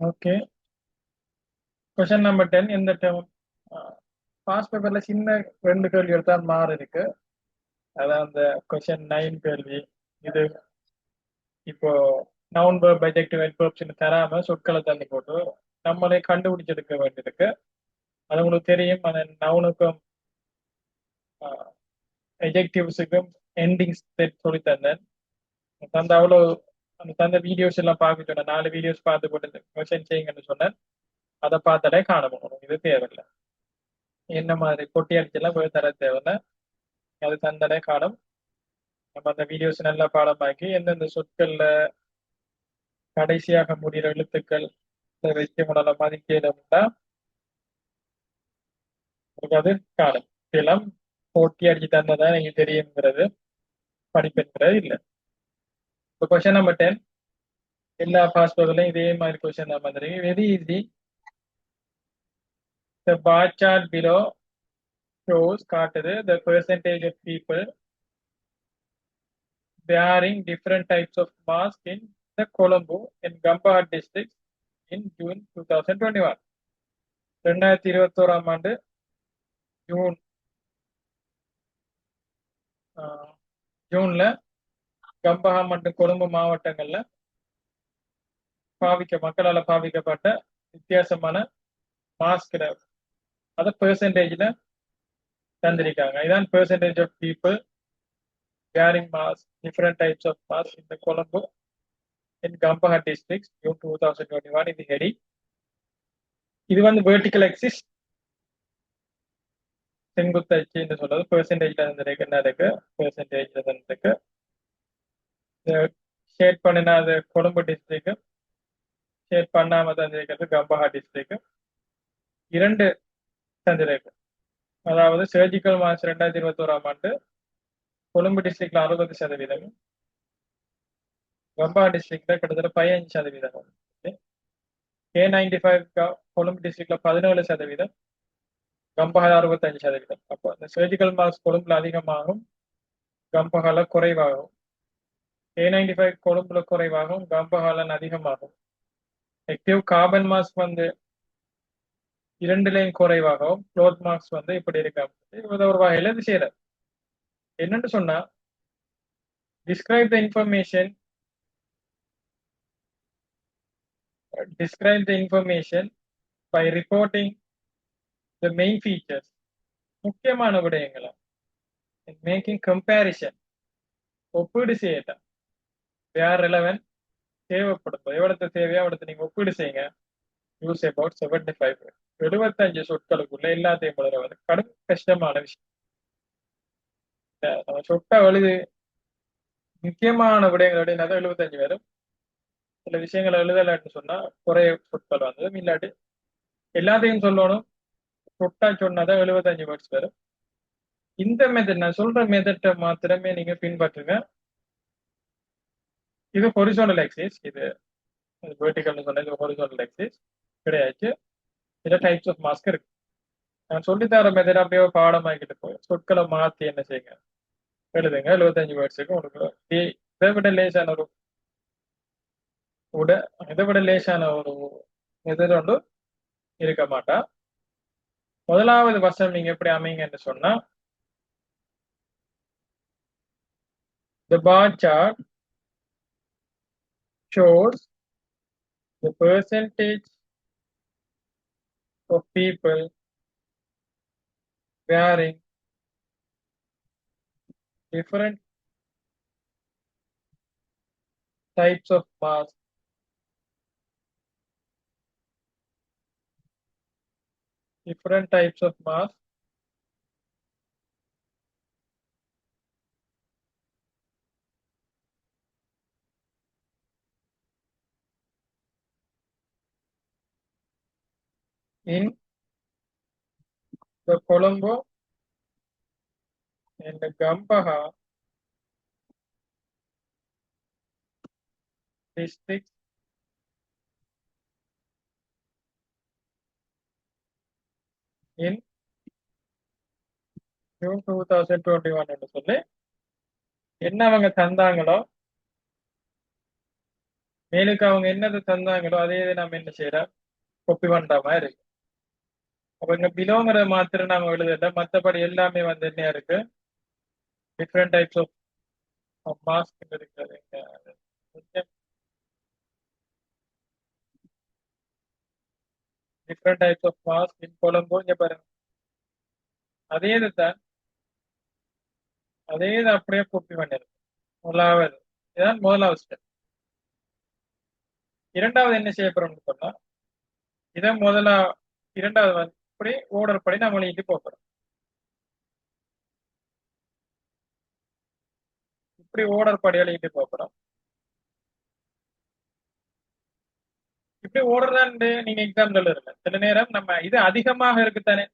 Okay. Question number 10 இந்த term past பேப்பர்ல சின்ன 2 கேள்விகள் தான் மாறி இருக்கு. அதான் அந்த கொஸ்டின் 9 கேள்வி. இது இப்போ noun verb adjective and verbs தராம சொற்களை தள்ளி போட்டு நம்மளே கண்டுபிடிச்செடுக்க வேண்டியிருக்கு. அது உங்களுக்கு தெரியும். அந்த நவுனுக்கும் அட்ஜெக்டிவ்ஸுக்கும் எண்டிங்ஸ் சொல்லி தந்தேன். தந்த அவ்வளோ அந்த தந்த வீடியோஸ் எல்லாம் பார்க்க சொன்னேன். 4 வீடியோஸ் பார்த்து போட்டு கொஸ்டின் செய்யுங்கன்னு சொன்னேன். அதை பார்த்தாலே காண முடியும். இது தேவையில்லை. என்ன மாதிரி பொட்டி அடிச்செல்லாம் போய் தர தேவையில்லை. அது தந்தடே காணும். நம்ம அந்த வீடியோஸ் நல்லா பாடமாக்கி எந்தெந்த சொற்கள்ல கடைசியாக முடிகிற எழுத்துக்கள் வைக்க முடியல மதிக்கணும்னா உங்களுக்கு அது காணும். இதெல்லாம் போட்டி அடிச்சு தந்ததான் எனக்கு தெரியுங்கிறது படிப்புங்கிறது இல்லை. இப்போ கொஸ்டின் நம்பர் 10 எல்லா பாஸ்போர்ட்லையும் இதே மாதிரி கொஸ்டின் தான் வந்துருக்கு. Very easy. The bar chart below shows காட்டுது the percentage of people wearing different types of mask in the Colombo and Gambahar districts in June 2021. 2021ஆம் ஆண்டு ஜூன் ஜூன்ல கம்பஹா மற்றும் கொழும்பு மாவட்டங்கள்ல மக்களால் பாவிக்கப்பட்ட வித்தியாசமான மாஸ்க் அதை பெர்சன்டேஜ்ல தந்திருக்காங்க. இதான் percentage of people wearing masks, different types of masks in the Colombo in Gambahar districts June 2021 இது ஹெடிங். இது வந்து வெர்டிக்கல் ஆக்சிஸ் செங்குத்து அச்சு என்று சொல்றது பெர்சன்டேஜ்ல தந்திருக்கு. என்ன இருக்கு பெர்சன்டேஜ்ல தந்திருக்கு. ஷேட் பண்ணினா அது கொழும்பு டிஸ்ட்ரிக்ட், ஷேட் பண்ணாம தந்திருக்கிறது கம்பஹா டிஸ்ட்ரிக்ட். 2 தந்திருக்கு. அதாவது சர்ஜிக்கல் மார்ச் 2021ஆம் ஆண்டு கொழும்பு டிஸ்ட்ரிக்ட்ல 60%, கம்பா டிஸ்ட்ரிக்ட்ல கிட்டத்தட்ட 15%. K95 கொழும்பு டிஸ்ட்ரிக்ட்ல 17%, கம்பஹால 65%. அப்போ இந்த சர்ஜிக்கல் மார்க்ஸ் கொழும்புல அதிகமாகும், கம்பஹால குறைவாகும். K95 கொழும்புல குறைவாகும், கம்பஹாலன் அதிகமாகும். ஆக்டிவ் கார்பன் மாஸ்க் வந்து 2லையும் குறைவாகவும், க்ளோத் மார்க்ஸ் வந்து இப்படி இருக்காங்க. ஒரு வகையில இது செய்யறது என்னன்னு சொன்னா, describe the information by reporting the main features. முக்கியமான விடயங்களை மேக்கிங் கம்பேரிசன் ஒப்பீடு செய்யட்டும். வேர் ரெலவென்ட் தேவைப்படும் எவ்வளவு தேவையோ அவ்வளவு நீங்க ஒப்பீடு செய்யுங்க. யூஸ் அபவுட் 75 சொற்களுக்குள்ள எல்லாத்தையும் எழுதுறது கடும் கஷ்டமான விஷயம். நம்ம சொட்டா எழுது முக்கியமான விடயங்களுடைய 75 வரும். சில விஷயங்களை எழுதலான்னு சொன்னா குறைய சொற்கள் வந்தது. இல்லாட்டி எல்லாத்தையும் சொல்லணும். சொட்டா சொன்னாதான் 75 வேர்ட்ஸ் வரும். இந்த மெத்தட் நான் சொல்ற மெத்தட்டை மாத்திரமே நீங்க பின்பற்றுங்க. இது ஹொரிசோனல் ஆக்சிஸ், இது வெர்டிகல்னு சொன்னா இது ஹொரிசோனல் ஆக்சிஸ் கிடையாது. இதுல டைப்ஸ் ஆஃப் மாஸ்க் இருக்கு. நான் சொல்லித்தர மெத்தட் அப்படியே பாடமாக்கிட்டு போய் சொற்களை மாத்தி என்ன செய்யுங்க எழுதுங்க. 75 வேர்ட்ஸுக்கு உங்களுக்கு இதை விட லேசான ஒரு இதை விட லேசான ஒரு மெத்தட் ஒன்று இருக்க மாட்டா. முதலாவது வசம் நீங்க எப்படி அமைங்கன்னு சொன்னா, the bar chart shows the percentage of people wearing different types of masks in the Colombo and the Gampaha districts in June 2021 என்று சொல்லி என்ன அவங்க தந்தாங்களோ மேலுக்கு அவங்க என்னது தந்தாங்களோ அதே இதை நம்ம என்ன செய்யறோம், கொப்பி பண்ற மாதிரி இருக்கு. அப்ப இங்க பிலோங்கிற மாத்திரம் நாம எழுதல, மத்தபடி எல்லாமே வந்து என்ன இருக்கு, டிஃப்ரெண்ட் டைப்ஸ் ஆஃப் மாஸ்க் இருக்குது. டிஃப்ரெண்ட் டைப்ஸ் ஆஃப் மாஸ்க் இன் கொலம்போ. இங்க பாருங்க, அதே இதுதான், அதே இது அப்படியே காப்பி பண்ணிருக்கு. முதலாவது இதான் முதலாவது ஸ்டெப். இரண்டாவது என்ன செய்ய போறோம்னு சொன்னா, இதை முதலா இரண்டாவது வந்து இப்படி ஓர்டர் படி நம்ம எழுதிட்டு போறோம். இப்படி ஓர்டர் படி எழுதிட்டு போறோம். இப்படி ஓர்டர் தான் நீங்க எக்ஸாம் எழுதுறீங்க. சில நேரம் நம்ம இது அதிகமாக இருக்குத்தானே,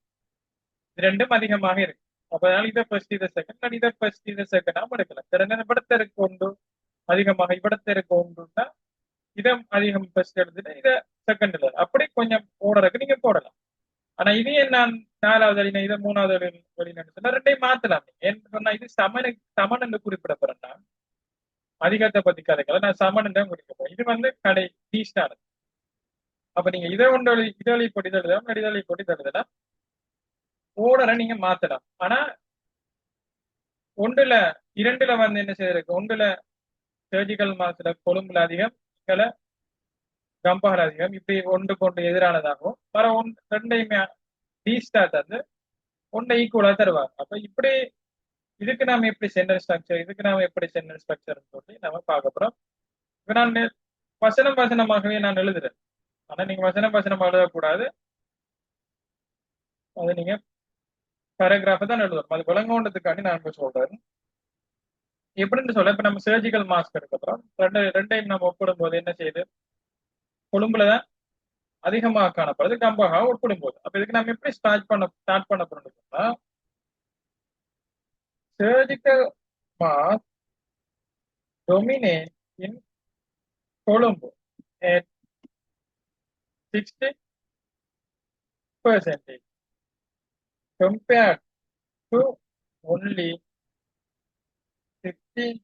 இது ரெண்டும் அதிகமாக இருக்கு. அப்ப அதனால இதை ஃபர்ஸ்ட் இதை செகண்ட், இதை ஃபர்ஸ்ட் இதை செகண்ட் நாம எடுக்கலாம். சில நேரம் இவ்விடத்திற்கு ஒன்று அதிகமாக இவ்விடத்திற்கு ஒன்றுன்னா இதை அதிகம் ஃபர்ஸ்ட் எடுத்துட்டு இதை செகண்ட் எழுது. அப்படி கொஞ்சம் ஓர்டருக்கு நீங்க போடலாம். ஆனா இதையே நான் நாலாவது வழி, இதை மூணாவது வழி சொன்னா ரெண்டையும் மாத்தலாம். ஏன்னு சொன்னா இது சமன் என்று குறிப்பிடப்படுறேன்னா அதிகத்தை பத்தி கதைகளை நான் சமன் தான் குறிப்பிடுறேன். இது வந்து கடை டீஸ்டானது. அப்ப நீங்க இதை ஒன்று இதழி போட்டி தருதலாம், நடிதழி போட்டி தருதலாம், ஓர்டரை நீங்க மாத்தலாம். ஆனா ஒன்றுல இரண்டுல வந்து என்ன செய்யறதுக்கு, ஒன்றுல சர்ஜிக்கல் மாஸ்ல கொழும்புல அதிகம், இங்கல கம்பகல் அதிகம், இப்படி ஒன்றுக்கு ஒன்று எதிரானதாகவும் வர ரெண்டையுமே டீஸ்டா தந்து ஒன்றை ஈக்குவலா தருவாங்க. அப்ப இப்படி இதுக்கு நாம எப்படி சென்டர் ஸ்ட்ரக்சர், இதுக்கு நாம எப்படி சென்டர் ஸ்ட்ரக்சர் சொல்லி நம்ம பார்க்க போறோம். இப்ப நான் வசனம் வசனமாகவே நான் எழுதுறேன். ஆனா நீங்க வசனம் வசனமா எழுதக்கூடாது, அது நீங்க பேராகிராஃப் தான் எழுதணும். அது விளங்கோன்றதுக்காண்டி நான் இப்ப சொல்றேன். எப்படின்னு சொல்ல, இப்ப நம்ம சர்ஜிக்கல் மாஸ்க் எடுக்கிறோம். ரெண்டையும் நம்ம ஒப்பிடும் போது என்ன செய்யுது, கொழும்புலதான் அதிகமாக காணப்படுது, கம்பகா ஒப்பிடும் போது. அப்ப இதுக்கு நம்ம எப்படி ஸ்டார்ட் பண்ண போறோம்னா, surgical mask dominate in Colombo at 60% compared to only 15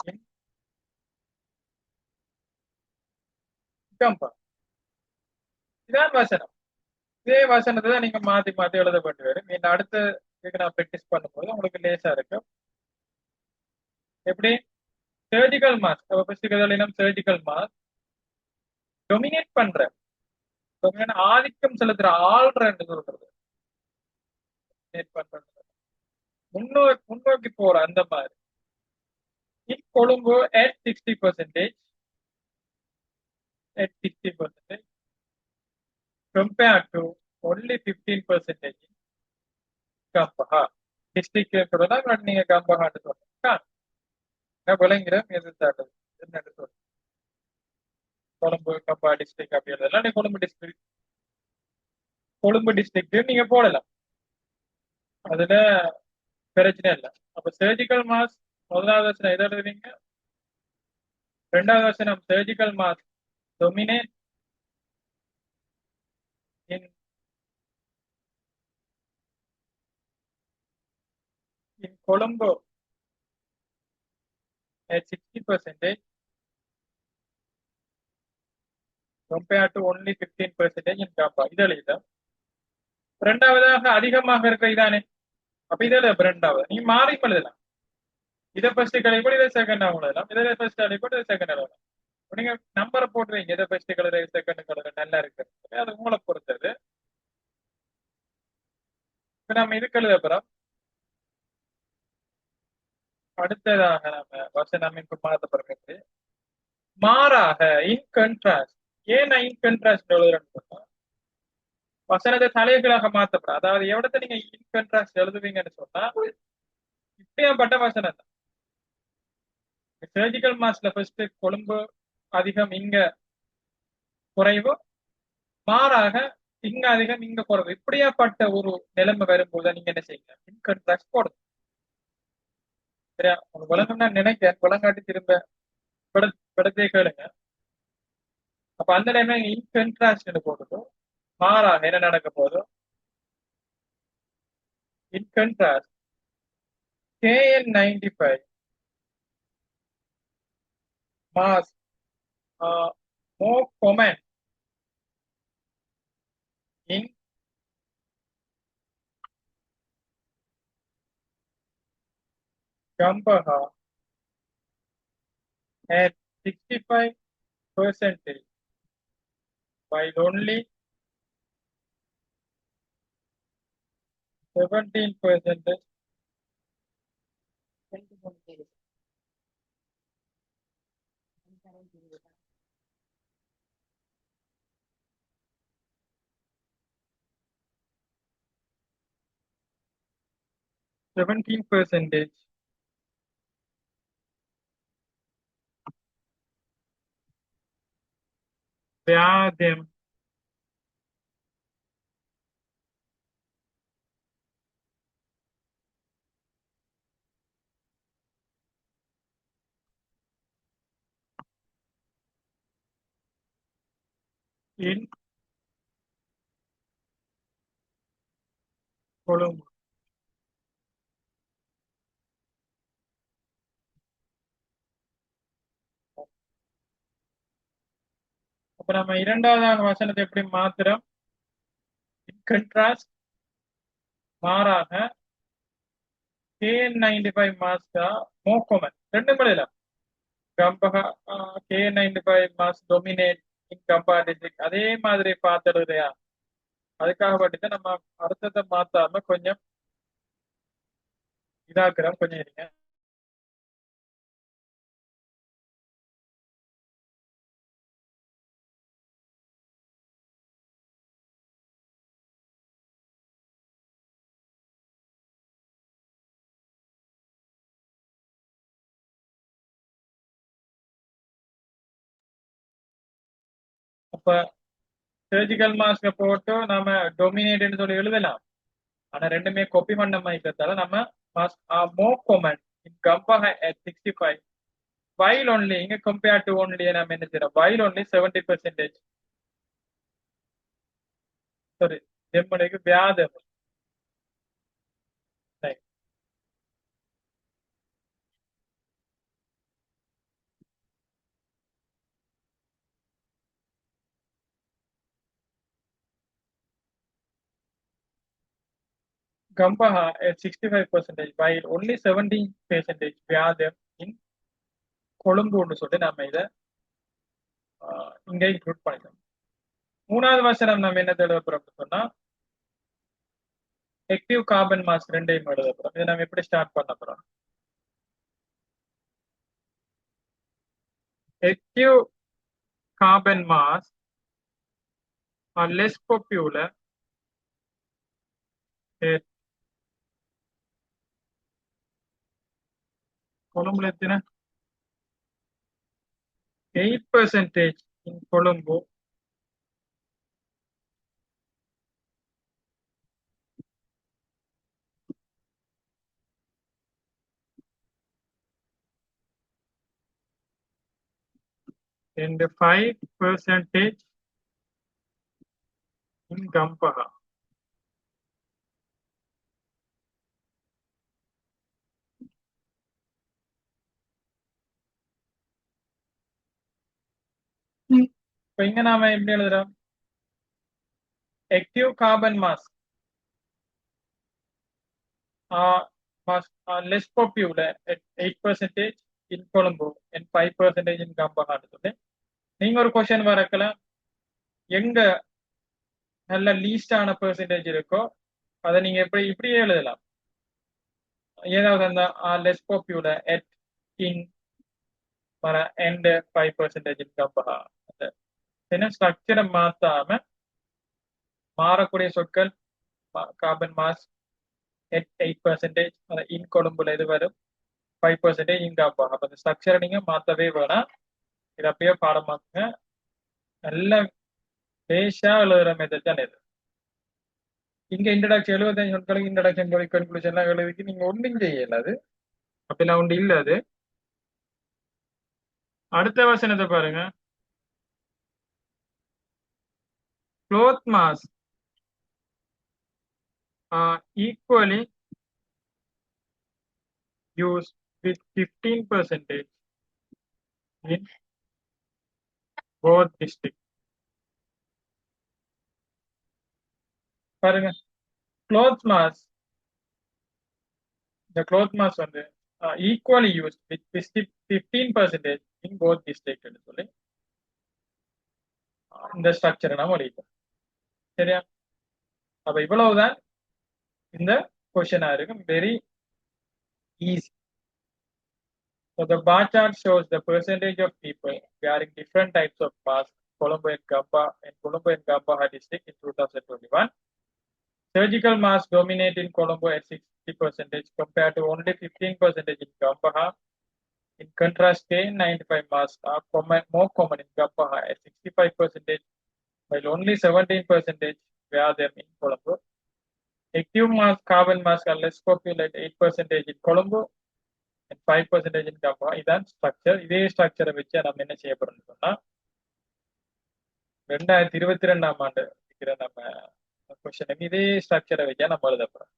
in Kampala. இதான் வசனம். இதே வசனத்தை தான் நீங்க மாத்தி மாத்தி எழுதப்பட்டு வரும். இந்த அடுத்த இதுக்கு நான் பிராக்டிஸ் பண்ணும்போது உங்களுக்கு லேசா இருக்கும். எப்படி surgical mask, surgical mask dominate பண்ற, ஆதிக்கம் செலுத்துற, ஆள்றன்னு சொல்றது, முன்னோக்கி போற அந்த மாதிரி. In Colombo at 60%, compared to only 15% in Kampaha. District சொல்லலாம், நீங்க கம்பஹான்னு சொல்லுங்க. விளங்கிறோம் எதிர்த்தாட்டது என்னன்னு சொல்லுங்க. கொழும்பு கம்பா டிஸ்ட்ரிக்ட் அப்படி எழுதலாம். நீங்க கொழும்பு டிஸ்ட்ரிக்ட் நீங்க போடலாம், அதுல பிரச்சனை இல்லை. அப்ப சர்ஜிக்கல் மாஸ் முதலாவது வசனம் எதை எழுதுவீங்க, ரெண்டாவது வசனம் surgical mass dominate in Colombo at 60% compared to only 15% in Kapa. இது எழுதிதான். ரெண்டாவதாக அதிகமாக இருக்கிற இதானே, அப்ப இதுல ரெண்டாவது நீ மாறி எழுதலாம். இதை ஃபர்ஸ்ட் கழிப்போடு இதை செகண்ட் எழுதலாம், இதை ஃபர்ஸ்ட் கழிப்போடு இதை செகண்ட் எழுதலாம். நீங்க நம்பரை போட்டுருவீங்க, இதை ஃபர்ஸ்ட் கலர் செகண்ட் கலர் நல்லா இருக்கு, அது உங்களை பொறுத்தது. இப்ப நம்ம இதுக்கு எழுத போறோம். அடுத்ததாக நம்ம வசனம் இப்ப மாத்த போறோம். மாறாக இன் கண்ட்ராஸ்ட். ஏன் நான் இன் கண்ட்ராஸ்ட் எழுதுறேன்னு சொன்னா, வசனத்தை தலைகளாக மாத்தப்படும். அதாவது எவ்வளவு நீங்க இன் கண்ட்ராஸ்ட் எழுதுவீங்கன்னு சொன்னா இப்படியாப்பட்ட வசனம் தான். சர்ஜிக்கல் மாஸ்ல ஃபர்ஸ்ட் கொழும்பு அதிகம், இங்க குறைவு, மாறாக இங்க அதிகம் இங்க குறைவு, இப்படியாப்பட்ட ஒரு நிலைமை வரும்போது நீங்க என்ன செய்யுங்க, இன் கண்ட்ராஸ்ட் போடுங்க. சரியா, உங்களுக்கு விளங்கும் நான் நினைக்கிறேன், விளங்காட்டி திரும்ப படத்தை கேளுங்க. அப்ப அந்த டைம்ல இன் கண்ட்ராஸ்ட் போட்டுட்டோம், மாறாக என்ன நடக்க போதும், in contrast KN95 mask more common in Gampaha at 65%, while only 17%, 17% Vyadhyam in Colombo. அப்ப நம்ம இரண்டாவது வசனத்தை எப்படி மாத்திரம் கண்ட்ராஸ்ட் மாறாக KN95 மாஸ்டா மோகோமன் ரெண்டும் எழுதல கம்பகா KN95 மாஸ் டொமினேட் இன் கம்பாரிட்டிக் அதே மாதிரி பார்த்துடுறியா அதுக்காக பட்டுதான் நம்ம அர்த்தத்தை மாத்தாம கொஞ்சம் இதாக்குறோம் கொஞ்சம் இருங்க அப்ப சர்ஜிக்கல் மாஸ்க போட்டு நம்ம டொமினேட்னு சொல்லி எழுதலாம் ஆனா ரெண்டுமே காப்பி பண்ண மாதிரி நம்ம more common in Gampaha at 65 while only இங்க கம்பேர் டு ஒன்லி நம்ம என்ன செய்யறோம் while only 70% சாரி எம்மனுக்கு வியாதம் Gampaha at 65%, while only 17% வியாதம் in கொழும்புன்னு சொல்லி நம்ம இதை இங்க இன்க்ளூட் பண்ணிக்கணும் மூணாவது வசனம் நம்ம என்ன எழுத போறோம் சொன்னா ஆக்டிவ் கார்பன் மாஸ் ரெண்டையும் எழுத போறோம் இதை நம்ம எப்படி ஸ்டார்ட் பண்ண போறோம் active carbon mass are less popular at கொழும்புல எத்தனை 8% in Colombo and 5% in Gampaha. இப்ப இங்க நாம எப்படி எழுதுறோம் active carbon mass are less popular at 8% in Colombo and 5% in Gampaha சொல்லி நீங்க ஒரு கொஸ்டின் வரக்கலாம் எங்க நல்ல லீஸ்டான பெர்சன்டேஜ் இருக்கோ அதை நீங்க எப்படி இப்படியே எழுதலாம் ஏதாவது அந்த லெஸ் பாப்புலர் at in வர and 5% in Gampaha என்ன ஸ்ட்ரக்சரை மாத்தாம மாறக்கூடிய சொற்கள் கார்பன் மாஸ் at 8% இன் கொழும்புல இது வரும் 5% இன் Gampaha அப்ப இந்த ஸ்ட்ரக்சரை நீங்க மாத்தவே வேணாம் இது அப்படியே பாடமாக்குங்க நல்ல பேஷா எழுதுற மெத்தட் தான் இது இங்க இன்ட்ரடக்ஷன் 75 சொற்களுக்கு இன்ட்ரடக்ஷன் கன்க்ளூஷன் எல்லாம் எழுதிக்கு நீங்க ஒன்றும் செய்யல அது அப்படிலாம் ஒன்று இல்ல அது அடுத்த வசனத்தை பாருங்க cloth mass are equally used with 15% in both district. பாருங்க cloth mass, the cloth mass வந்து equally used with 15% in both district ன்னு சொல்லி இந்த ஸ்ட்ரக்சரை நம்ம அடிப்போம். சரியா? அப்ப இவ்வளவுதான் இந்த கொஸ்டினா இருக்கும். Very easy. So the bar chart shows the percentage of people wearing different types of masks in Colombo and Gambha district in 2021. Surgical masks dominate in Colombo at 60% compared to only 15% in Gambha. In contrast, K95 masks are more common in Gambha at 65%, while only 17% wear them in Colombo. Active mask, carbon masks are less popular at 8% in Colombo and 5% in Gambha. இதான் structure. இதே ஸ்ட்ரக்சரை வச்சு நம்ம என்ன செய்ய போறோம்னு சொன்னா 2022ஆம் ஆண்டு இருக்கிற நம்ம கொஸ்டின் இதே ஸ்ட்ரக்சரை வச்சா நம்ம எழுத போறோம்.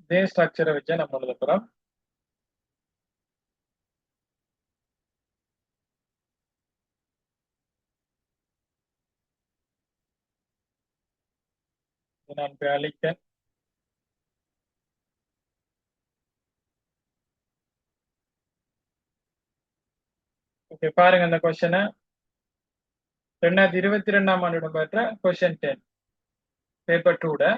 இதே ஸ்ட்ரக்சரை வச்சா நம்ம எழுத போறோம். நான் அழித்தேன். ஓகே, பாருங்க அந்த கொஸ்டினை 2022ஆம் ஆண்டு இடம்பெற்ற question 10 paper 2.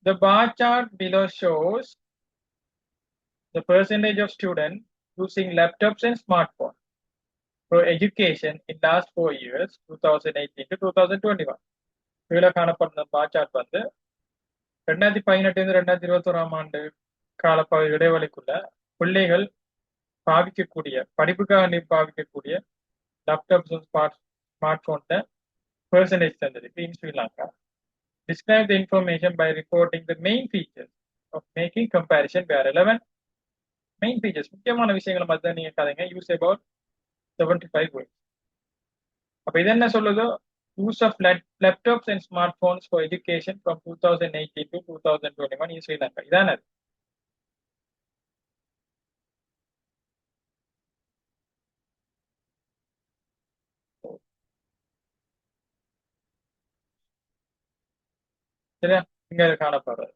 The bar chart below shows the percentage of students using laptops and smartphones for education in last 4 years, 2018 to 2021. இதுல காணப்படுற பார் சார்ட் வந்து 2018 2021ஆம் ஆண்டு காலப்பகுதி இடைவெளிக்குள்ள பிள்ளைகள் பாவிக்கக்கூடிய படிப்புக்காக பாவிக்கக்கூடிய லேப்டாப்ஸ் ஸ்மார்ட் போன்ல பெர்சன்டேஜ் தந்திருக்கு in Sri Lanka. Describe the information by reporting the main features of making comparison where relevant. Main features முக்கியமான விஷயங்களை மட்டும் நீங்க கதைங்க. Use about 75 words. அப்ப இது என்ன சொல்லுதோ use of laptops and smartphones for education from 2018 to 2021 in Sri Lanka. இதான சரியா? இங்க காணப்படுறது.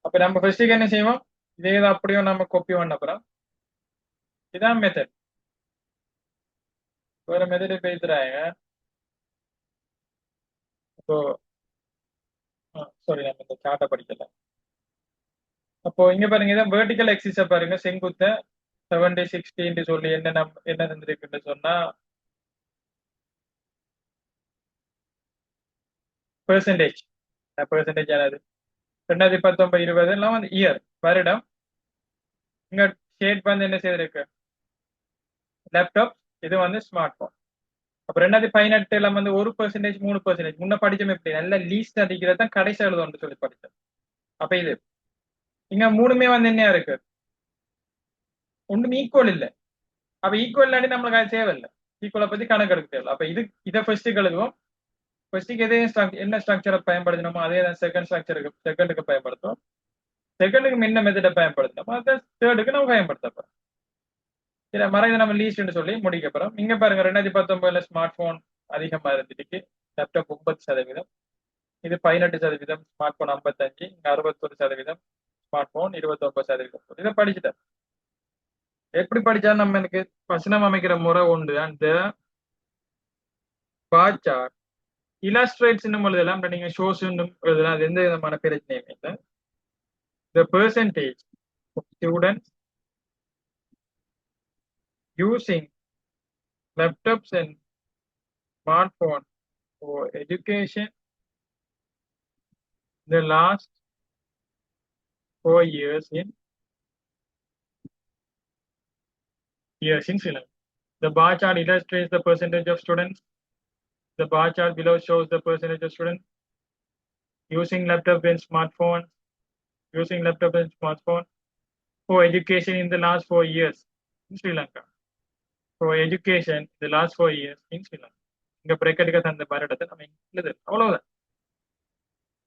அப்ப நம்ம ஃபர்ஸ்ட்டுக்கு என்ன செய்வோம்? இதே அப்படியே நம்ம காப்பி பண்ண போறோம். இதான் மெத்தட். வேற மெத்தட் பேசுறாங்க. இப்போ சாரி, நம்ம இந்த சார்ட்டை படிக்கல. அப்போ இங்க பாருங்க, இதான் வெர்டிக்கல் எக்ஸிஸ பாருங்க, செங்குத்த 70 60 சொல்லி என்ன இருந்திருக்குன்னு சொன்னா பெர்சன்டேஜ் ஆனது 2019 20 எல்லாம் வந்து இயர் வருடம். இங்க ஷேட் வந்து என்ன செய்திருக்கு? லேப்டாப், இது வந்து ஸ்மார்ட் போன். அப்ப 2018 எல்லாம் வந்து 1% 3% முன்ன படிச்சோம். எப்படி நல்ல லீஸ்ட் அடிக்கிறது தான் கடைசி எழுதணும்னு சொல்லி படிச்சோம். அப்ப இது இங்க மூணுமே வந்து என்ன இருக்கு? ஒன்றும் ஈக்குவல் இல்லை. அப்ப ஈக்குவல் இல்லாட்டி நம்மளுக்கு அது தேவையில்லை. ஈக்குவலை பத்தி கணக்கு எடுக்க தேவை. அப்ப இதை ஃபர்ஸ்ட்டுக்கு எழுதுவோம். ஃபர்ஸ்ட்டுக்கு எதே என்ன ஸ்ட்ரக்சரை பயன்படுத்தணுமோ அதே தான் செகண்டுக்கு பயன்படுத்துவோம். செகண்டுக்கு முன்ன மெத்தடை பயன்படுத்தணுமோ அதை தேர்டுக்கு நம்ம பயன்படுத்தப்போம். சரி, மறைந்து நம்ம லீஸ்ட்னு சொல்லி முடிக்க போறோம். இங்க பாருங்க 2019 ஸ்மார்ட் போன் அதிகமா இருந்துருக்கு. லேப்டாப் 30%, இது 18%, ஸ்மார்ட் போன் 55, இங்க 61%, ஸ்மார்ட் போன் 29%. இதை படிச்சுட்டேன். எப்படி படிச்சா நம்ம எனக்கு வசனம் அமைக்கிற முறை உண்டு. அந்த பார் சார்ட் illustrates எழுதலாம், நீங்க ஷோஸ் எழுதலாம். அது எந்த விதமான பிரச்சனையும் இல்லை. The percentage of students using laptops and smartphones for education the last 4 years in Sri Lanka. The bar chart illustrates the percentage of students. The bar chart below shows the percentage of students using laptop and smartphone for education in the last 4 years in Sri Lanka. for education the last 4 years in Sri Lanka. இங்க பிரேக்கெட்டுக்கு தந்த பாராட்டத்தை நம்ம எழுது அவ்வளவுதான்.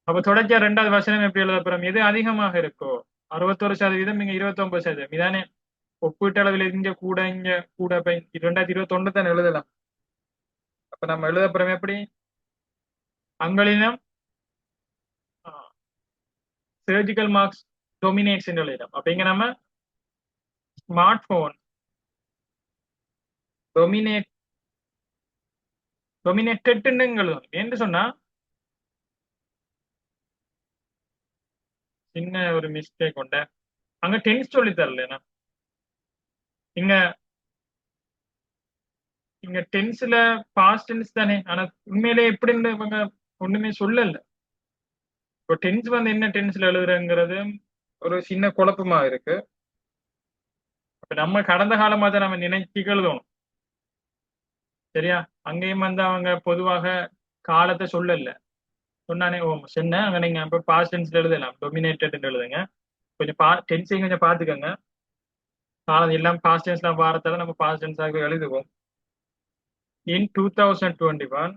அப்ப தொடர்ச்சியா ரெண்டாவது வசனம் எப்படி எழுத போறோம்? எது அதிகமாக இருக்கோ 61% இங்க 29%. இதானே ஒப்பீட்டளவில் இங்க கூட இப்ப 2021 தான் எழுதலாம். அப்ப நம்ம எழுத போறோம் எப்படி? அங்களினம் சர்ஜிக்கல் மார்க்ஸ் டொமினேட்ஸ் என்று எழுதிடும். அப்ப இங்க நம்ம ஸ்மார்ட் போன் டொமினேட்டட் எழுதணும். என்று சொன்னா சின்ன ஒரு மிஸ்டேக் உண்ட, அங்க டென்ஸ் சொல்லி தரல. இங்க இங்க டென்ஸ்ல பாஸ்ட் டென்ஸ் தானே, ஆனா உண்மையிலே எப்படின்னு இவங்க ஒண்ணுமே சொல்லல. இப்போ டென்ஸ் என்ன டென்ஸ்ல எழுதுறங்கிறது ஒரு சின்ன குழப்பமா இருக்கு. அப்ப நம்ம கடந்த காலமா தான் நம்ம நினைச்சு எழுதணும். சரியா? அங்கேயும் அவங்க பொதுவாக காலத்தை சொல்லல. சொன்னானே ஓ சொன்ன அங்க நீங்க இப்ப பாஸ்ட் டென்ஸ்ல எழுதலாம், டொமினேட்டட் எழுதுங்க. கொஞ்சம் டென்ஸையும் கொஞ்சம் பாத்துக்கோங்க. காலம் எல்லாம் பாஸ்ட் டென்ஸ்லாம் வாரத்தால நம்ம பாஸ்ட் டென்ஸாக எழுதுவோம். In 2021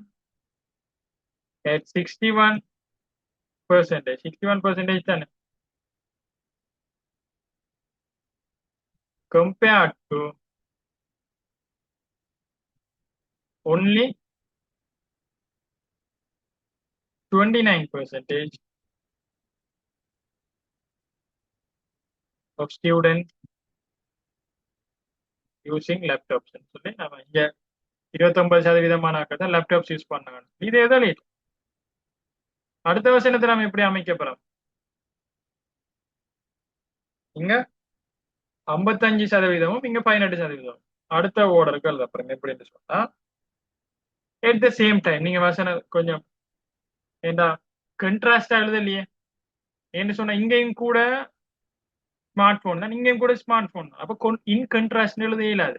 at 61% தானே compared to only 29% of students using laptops. சொல்லி நம்ம இங்க 29% தான் லேப்டாப்ஸ் யூஸ் பண்ணாங்க. இது எதால அடுத்த வசனத்தை நம்ம எப்படி அமைக்கப்படுறோம்? இங்க 55%, இங்க 18%. அடுத்த ஓர்டருக்கு எழுதப்படுறோம் எப்படின்னு சொன்னா at the same time. நீங்க வசனம் கொஞ்சம் ஏண்டா கண்ட்ராஸ்டா எழுதலையே. என்ன சொன்னா இங்கேயும் கூட ஸ்மார்ட் போன் தான், இங்கேயும் கூட ஸ்மார்ட் போன். அப்ப இன் கண்ட்ராஸ்ட் எழுத இயலாது.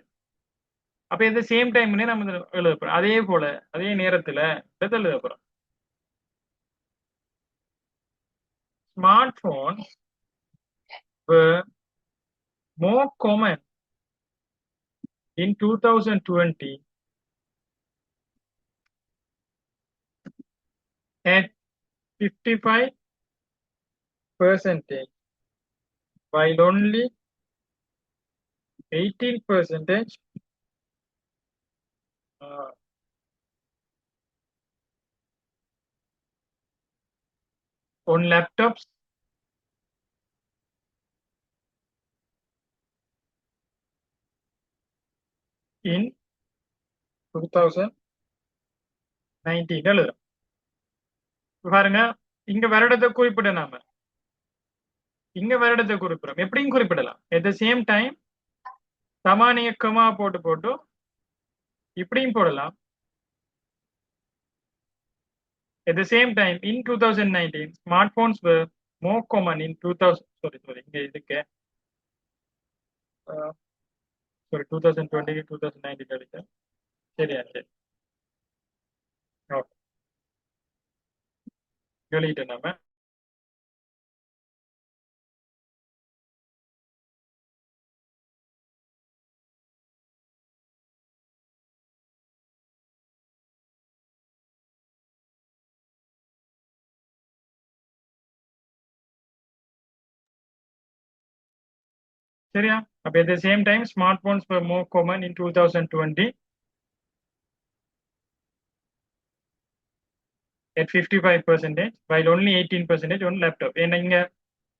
அப்ப இந்த சேம் டைம் நம்ம எழுத போறோம். அதே போல அதே நேரத்துல எழுத போறோம். Smart phone were more common in 2020 at 55%, while only 18% on laptops in 2019 எழுதுறோம். பாருங்க இங்க வருடத்தை குறிப்பிட நாம இங்க வருடத்தை குறிப்பிடும். எப்படியும் குறிப்பிடலாம். at the same time சமானியக்கமா போட்டு இப்படியும் போடலாம். at the same time in 2019 smartphones were more common in 2000. sorry இங்க இதுக்கு sorry 2020 2019 எடுத்தேன். சரியா? சரி ஓகே எழுதிட்டேன் நாம. சரியா? அப்ப at the same time smartphones were more common in 2020 at 55%, while only 18% on laptop. ஏன்னா இங்க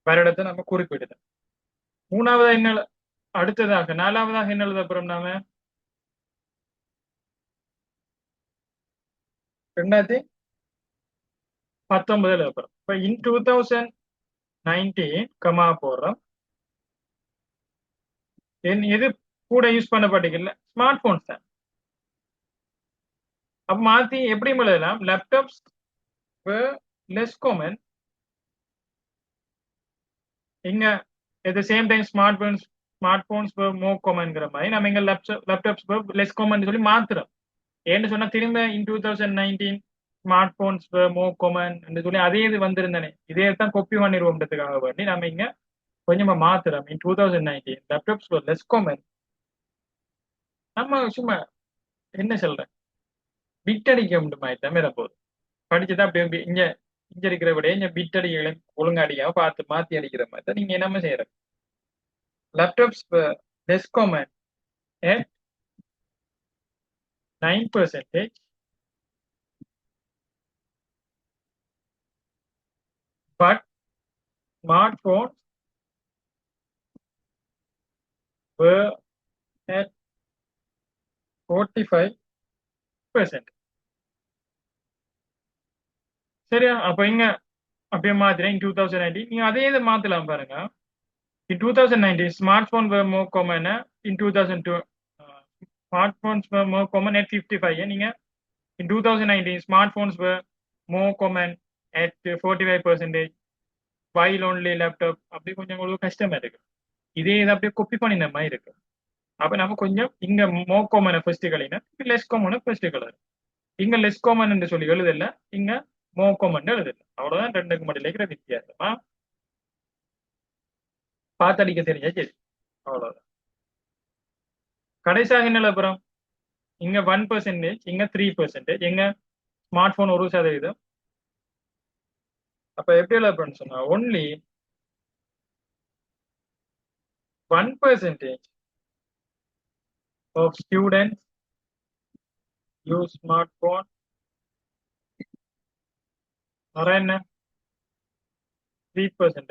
வருடத்தை நம்ம குறிப்பிடுதோம். மூணாவதா என்ன அடுத்ததாக நாலாவதாக என்ன எழுத போறோம் நாம? 2019 எழுத போறோம். இப்ப in 2019 கமா போடுறோம். எது கூட யூஸ் பண்ணப்பட்டிருக்கல? ஸ்மார்ட் போன்ஸ் தான். அப்ப மாத்தி எப்படி எழுதலாம்? Laptops less common. இங்க at the same time smartphones were more common மாதிரி நம்ம இங்க லேப்டாப்ஸ் less common சொல்லி மாத்துறோம். ஏன்னு சொன்னா திரும்ப in 2019 smart phones more common சொல்லி அதே இது வந்திருந்தானே, இதே தான் கொப்பி பண்ணிடுவோம்ன்றதுக்காக வேண்டி நம்ம இங்க கொஞ்சமா மாத்துறோம். in 2019 laptops were less common நம்ம சும்மா என்ன சொல்றேன், பிட் அடிக்க முடியுமா தமிழ போதும் படிச்சுதான் அப்படி அப்படி இங்க இருக்கிற விட இங்க பிட் அடிகளை ஒழுங்கா அடிக்காம பார்த்து மாத்தி அடிக்கிற மாதிரி தான் நீங்க என்ன செய்யற laptops less common at 9%, but smartphones were at 45%. சரியா? அப்ப இங்க அப்படியே மாத்திரேன். In 2019 நீங்க அதே இதை மாத்தலாம் பாருங்க. In 2019 smartphones were more common. In 2002 smartphones were more common at 55. நீங்க in 2019 smartphones were more common at 45%, while only laptop அப்படி கொஞ்சம் உங்களுக்கு கஷ்டமா இருக்கு. இதே இதை அப்படியே கொப்பி பண்ணின மாதிரி இருக்கு. அப்ப நம்ம கொஞ்சம் இங்க மோ காமன் ஃபர்ஸ்ட் கலைனா லெஸ் காமன் ஃபர்ஸ்ட் கலர். இங்க லெஸ் காமன் என்று சொல்லி எழுதல, இங்க மோ காமன் எழுதல. அவ்வளவுதான் ரெண்டுக்கு மட்டும் இருக்கிற வித்தியாசமா. பாத்தடிக்க தெரிஞ்சா சரி, அவ்வளவுதான். கடைசியாக என்ன அப்புறம் இங்க 1%, இங்க 3%, எங்க ஸ்மார்ட் போன் 1%. அப்ப எப்படி எழுதுறோம்னு சொன்னா only 1% of students use smartphone. அரை என்ன 3%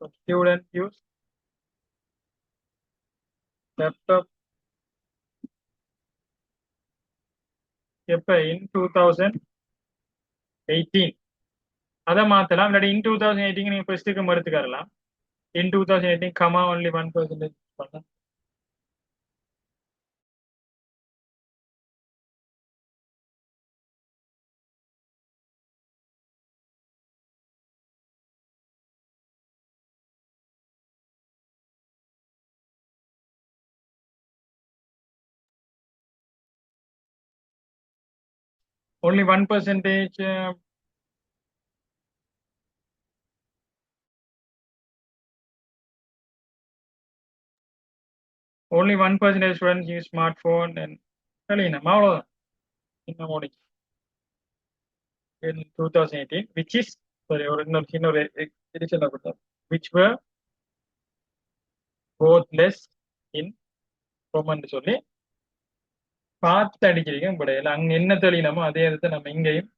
of students use laptop. எப்ப in 2018 அதை மாத்தலாம். இல்லாட்டி in 2018 நீங்க ஃபர்ஸ்ட்டுக்கு மறுத்துக்கறலாம். In 2018 comma only 1% பண்ண only 1%. Only 1% students use smartphone and நம்ம அவ்வளவுதான் இன்னும் முடிச்சு in 2018 which is sorry ஒரு இன்னொரு எடிஷன் கொடுத்தோம் which were both less in common சொல்லி பார்த்து அடிச்சிருக்கேன். பட் அங்க என்ன தெளினமோ அதே இடத்த நம்ம இங்கேயும்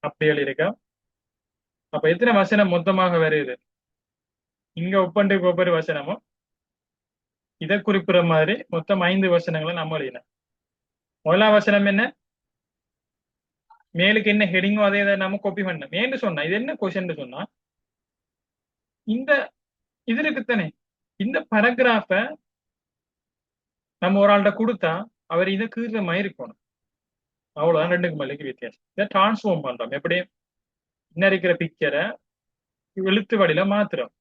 அப்படி எழுதியிருக்கோம். அப்ப எத்தனை வசனம் மொத்தமாக வருது இங்க ஒப்பண்டுக்கு ஒவ்வொரு வசனமும் இதை குறிப்பிடுற மாதிரி மொத்தம் 5 வசனங்களை நம்ம எழுதினோம். முதலாம் வசனம் என்ன, மேலுக்கு என்ன ஹெடிங்கோ அதே இதை நம்ம காப்பி பண்ணோம். ஏன்னு சொன்னா இது என்ன கொஸ்டின் சொன்னா இந்த இது இருக்குத்தானே இந்த பேராகிராஃப நம்ம ஒரு ஆள்கிட்ட கொடுத்தா அவர் இதை கீழ்ற மாதிரி இருக்கணும். அவ்வளவுதான் ரெண்டுக்கு மேலுக்கு வித்தியாசம். இதை டிரான்ஸ்ஃபார்ம் பண்றோம். எப்படி இன்னும் இருக்கிற பிக்சரை எழுத்து வடியில மாத்துறோம்.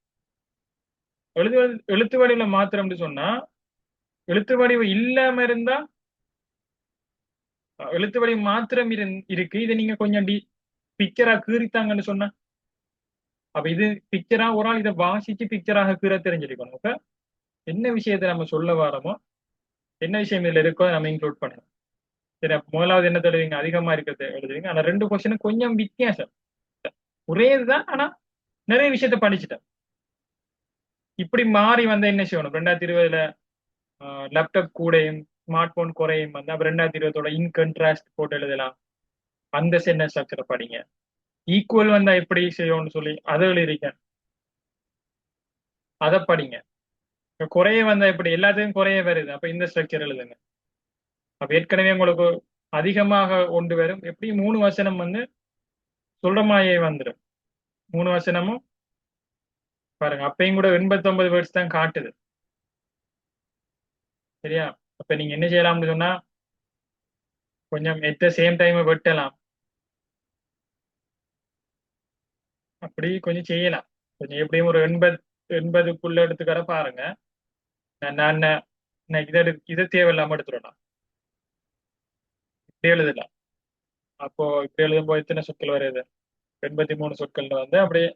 எழுத்து வடிவில மாத்திரம்னு சொன்னா எழுத்து வடிவு இல்லாம இருந்தா எழுத்து வடிவு மாத்திரம் இருக்கு. இதை நீங்க கொஞ்சம் பிக்சரா கீறித்தாங்கன்னு சொன்னா அப்ப இது பிக்சரா ஒரு ஆள் இதை வாசிச்சு பிக்சராக கீற தெரிஞ்சிருக்கணும். அப்ப என்ன விஷயத்த நம்ம சொல்ல வரோமோ என்ன விஷயம் இதுல இருக்கோ நம்ம இன்க்ளூட் பண்ணணும். சரி, முதலாவது என்ன எழுதுவீங்க, அதிகமா இருக்கிறது எழுதுவீங்க. ஆனா ரெண்டு கொஸ்டின் கொஞ்சம் வித்தியாசம், ஒரே இதுதான். ஆனா நிறைய விஷயத்த படிச்சுட்டேன். இப்படி மாறி வந்தா என்ன செய்யணும், 2020 லேப்டாப் கூடையும் ஸ்மார்ட் போன் குறையும் வந்து அப்ப 2020 இன் கண்ட்ராஸ்ட் போட்டு எழுதலாம். அந்த சென்டென்ஸ் ஸ்ட்ரக்சரை படிங்க. ஈக்குவல் வந்தா எப்படி செய்யணும்னு சொல்லி அதை எழுதியிருக்கேன், அதை படிங்க. குறைய வந்தா எப்படி எல்லாத்துக்கும் குறைய வருது, அப்ப இந்த ஸ்ட்ரக்சர் எழுதுங்க. அப்ப ஏற்கனவே உங்களுக்கு அதிகமாக கொண்டு வரும். எப்படி 3 வசனம் வந்து சொல்ற மாதிரியே வந்துடும். 3 வசனமும் பாருங்க அப்பயும் கூட 89 வேர்ட்ஸ் தான் காட்டுது. சரியா? அப்ப நீங்க என்ன செய்யலாம்னு சொன்னா கொஞ்சம் எட் த சேம் டைம் வெட்டலாம். அப்படி கொஞ்சம் செய்யலாம். கொஞ்சம் எப்படியும் ஒரு 80க்குள்ள எடுத்துக்கிற பாருங்க. நான் இதை தேவையில்லாம எடுத்துடலாம். இப்படி எழுதலாம். அப்போ இப்படி எழுதும்போது எத்தனை சொற்கள் வருது, 83 சொற்கள்ல வந்து அப்படியே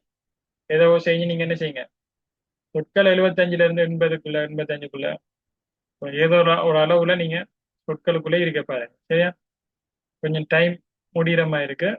ஏதோ செஞ்சு நீங்க என்ன செய்யுங்க சொற்கள் 75ல இருந்து 80க்குள்ள 85க்குள்ள ஏதோ ஒரு அளவுல நீங்க சொற்களுக்குள்ளே இருக்க பாருங்க சரியா. கொஞ்சம் டைம் முடிகிற மாதிரி இருக்கு.